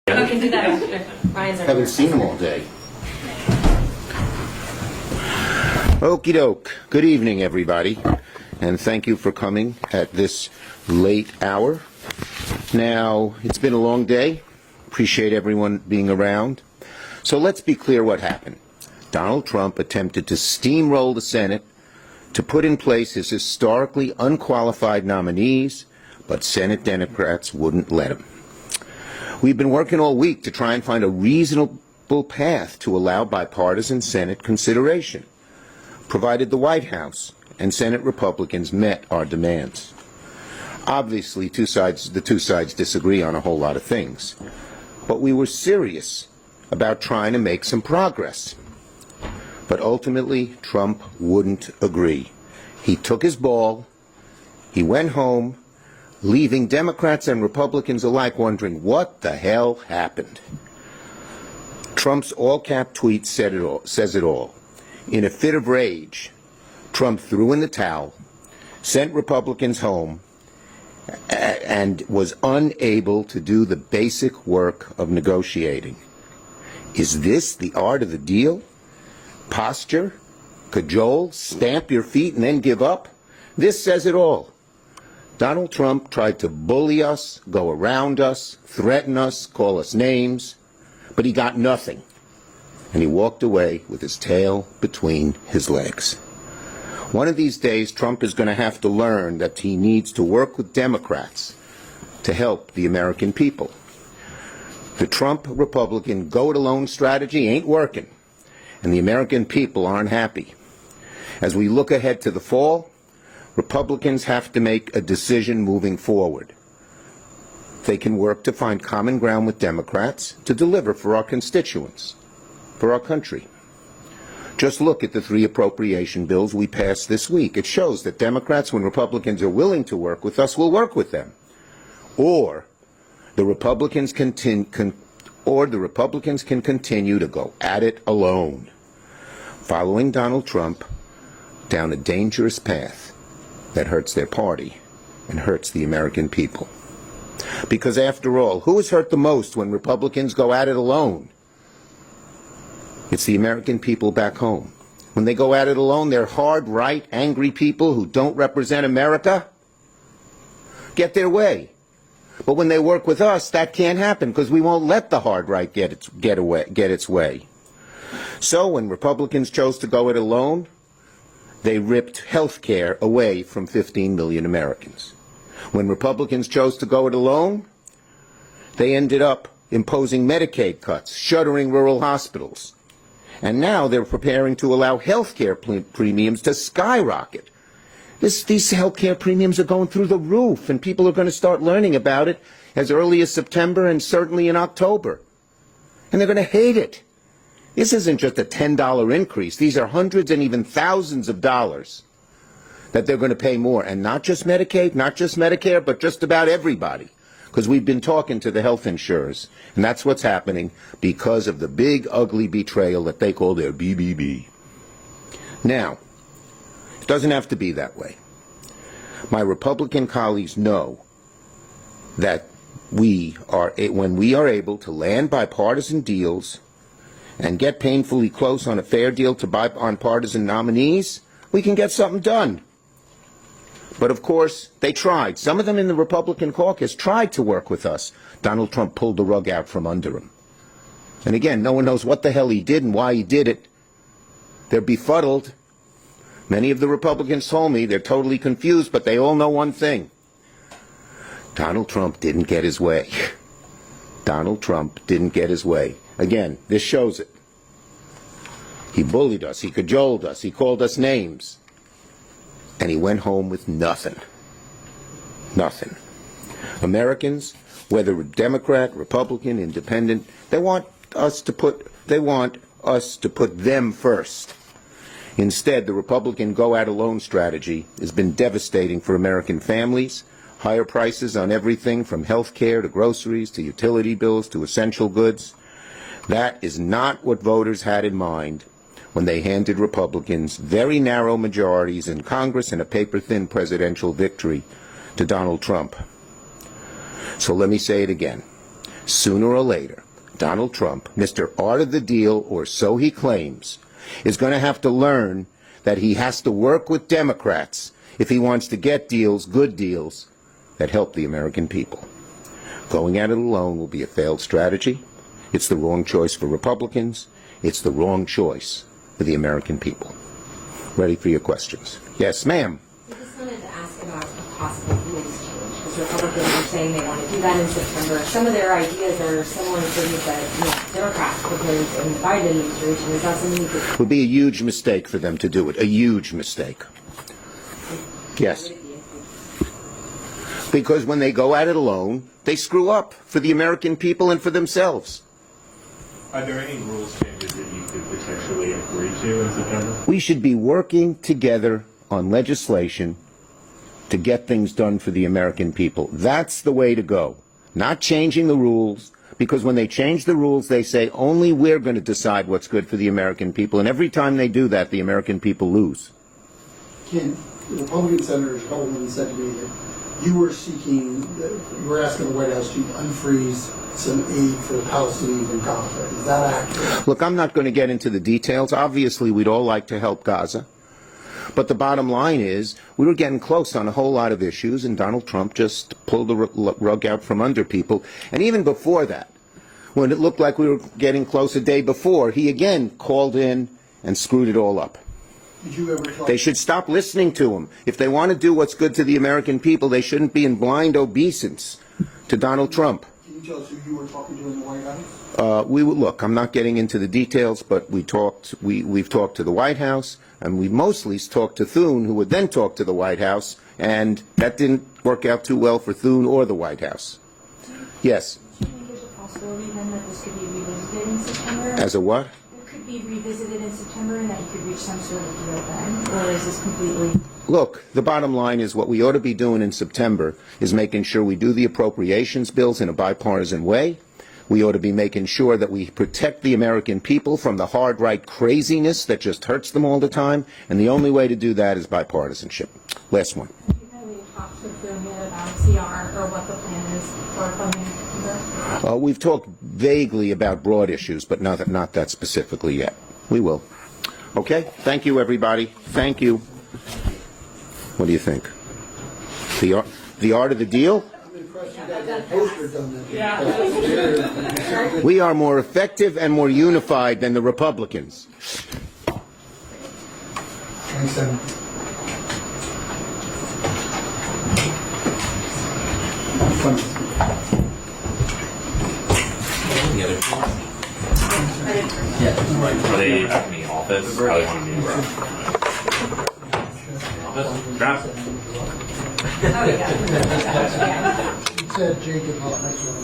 Okay, do that after. Ryan's Haven't seen him all day. Okie doke. Good evening, everybody, and thank you for coming at this late hour. Now, it's been a long day. Appreciate everyone being around. So let's be clear what happened. Donald Trump attempted to steamroll the Senate to put in place his historically unqualified nominees, but Senate Democrats wouldn't let him. We've been working all week to try and find a reasonable path to allow bipartisan Senate consideration, provided the White House and Senate Republicans met our demands. Obviously, the two sides disagree on a whole lot of things, but we were serious about trying to make some progress. But ultimately, Trump wouldn't agree. He took his ball, he went home, leaving Democrats and Republicans alike wondering what the hell happened. Trump's all-cap tweet says it all. In a fit of rage, Trump threw in the towel, sent Republicans home, and was unable to do the basic work of negotiating. Is this the art of the deal? Posture? Cajole? Stamp your feet and then give up? This says it all. Donald Trump tried to bully us, go around us, threaten us, call us names, but he got nothing. And he walked away with his tail between his legs. One of these days, Trump is going to have to learn that he needs to work with Democrats to help the American people. The Trump Republican go-it-alone strategy ain't working, and the American people aren't happy. As we look ahead to the fall, Republicans have to make a decision moving forward. They can work to find common ground with Democrats to deliver for our constituents, for our country. Just look at the 3 appropriation bills we passed this week. It shows that Democrats, when Republicans are willing to work with us, will work with them. Or the Republicans can continue to go at it alone, following Donald Trump down a dangerous path that hurts their party and hurts the American people. Because after all, who is hurt the most when Republicans go at it alone? It's the American people back home. When they go at it alone, they're hard, right, angry people who don't represent America get their way. But when they work with us, that can't happen because we won't let the hard right get its way. So when Republicans chose to go it alone, they ripped health care away from 15 million Americans. When Republicans chose to go it alone, they ended up imposing Medicaid cuts, shuttering rural hospitals. And now they're preparing to allow health care premiums to skyrocket. These health care premiums are going through the roof, and people are going to start learning about it as early as September and certainly in October. And they're going to hate it. This isn't just a $10 increase. These are hundreds and even thousands of dollars that they're going to pay more. And not just Medicaid, not just Medicare, but just about everybody. Because we've been talking to the health insurers, and that's what's happening because of the big, ugly betrayal that they call their BBB. Now, it doesn't have to be that way. My Republican colleagues know that when we are able to land bipartisan deals and get painfully close on a fair deal to bipartisan nominees, we can get something done. But of course, they tried. Some of them in the Republican caucus tried to work with us. Donald Trump pulled the rug out from under him. And again, no one knows what the hell he did and why he did it. They're befuddled. Many of the Republicans told me they're totally confused, but they all know one thing. Donald Trump didn't get his way. Donald Trump didn't get his way. Again, this shows it. He bullied us. He cajoled us. He called us names. And he went home with nothing. Nothing. Americans, whether Democrat, Republican, Independent, they want us to put them first. Instead, the Republican go-at-alone strategy has been devastating for American families. Higher prices on everything from health care to groceries to utility bills to essential goods. That is not what voters had in mind when they handed Republicans very narrow majorities in Congress and a paper-thin presidential victory to Donald Trump. So let me say it again. sooner or later, Donald Trump, Mr. Art of the Deal, or so he claims, is going to have to learn that he has to work with Democrats if he wants to get deals, good deals, that help the American people. Going at it alone will be a failed strategy. It's the wrong choice for Republicans. It's the wrong choice for the American people. Ready for your questions. Yes, ma'am. I just wanted to ask about a possible rules change, because Republicans are saying they want to do that in September. Some of their ideas are similar to things that Democrats proposed in the Biden administration. Is that something you could... It would be a huge mistake for them to do it. A huge mistake. Yes. Because when they go at it alone, they screw up for the American people and for themselves. Are there any rules changes that you could potentially agree to in September? We should be working together on legislation to get things done for the American people. That's the way to go. Not changing the rules, because when they change the rules, they say only we're going to decide what's good for the American people. And every time they do that, the American people lose. Ken, the Republican Senator Coleman said to me that you were asking the White House to unfreeze some aid for the Palestinians in Gaza. Is that accurate? Look, I'm not going to get into the details. Obviously, we'd all like to help Gaza. But the bottom line is, we were getting close on a whole lot of issues, and Donald Trump just pulled the rug out from under people. And even before that, when it looked like we were getting close a day before, he again called in and screwed it all up. Did you ever talk? They should stop listening to him. If they want to do what's good to the American people, they shouldn't be in blind obeisance to Donald Trump. Can you tell us who you were talking to in the White House? Look, I'm not getting into the details, but we've talked to the White House, and we mostly talked to Thune, who would then talk to the White House, and that didn't work out too well for Thune or the White House. Yes. Do you think there's a possibility then that this could be revisited in September? As a what? It could be revisited in September and that you could reach some sort of deal then? Or is this completely... Look, the bottom line is what we ought to be doing in September is making sure we do the appropriations bills in a bipartisan way. We ought to be making sure that we protect the American people from the hard right craziness that just hurts them all the time, and the only way to do that is bipartisanship. Last one. You kind of talked to Bill yet about CR or what the plan is for funding? We've talked vaguely about broad issues, but not that specifically yet. We will. Okay? Thank you, everybody. Thank you. What do you think? The art of the deal? I'm impressed you got that poster done. Yeah. We are more effective and more unified than the Republicans. Thanks, Senator. Are they in the office? How do you want to do office? Grab it. Oh, yeah. He said Jacob, next one.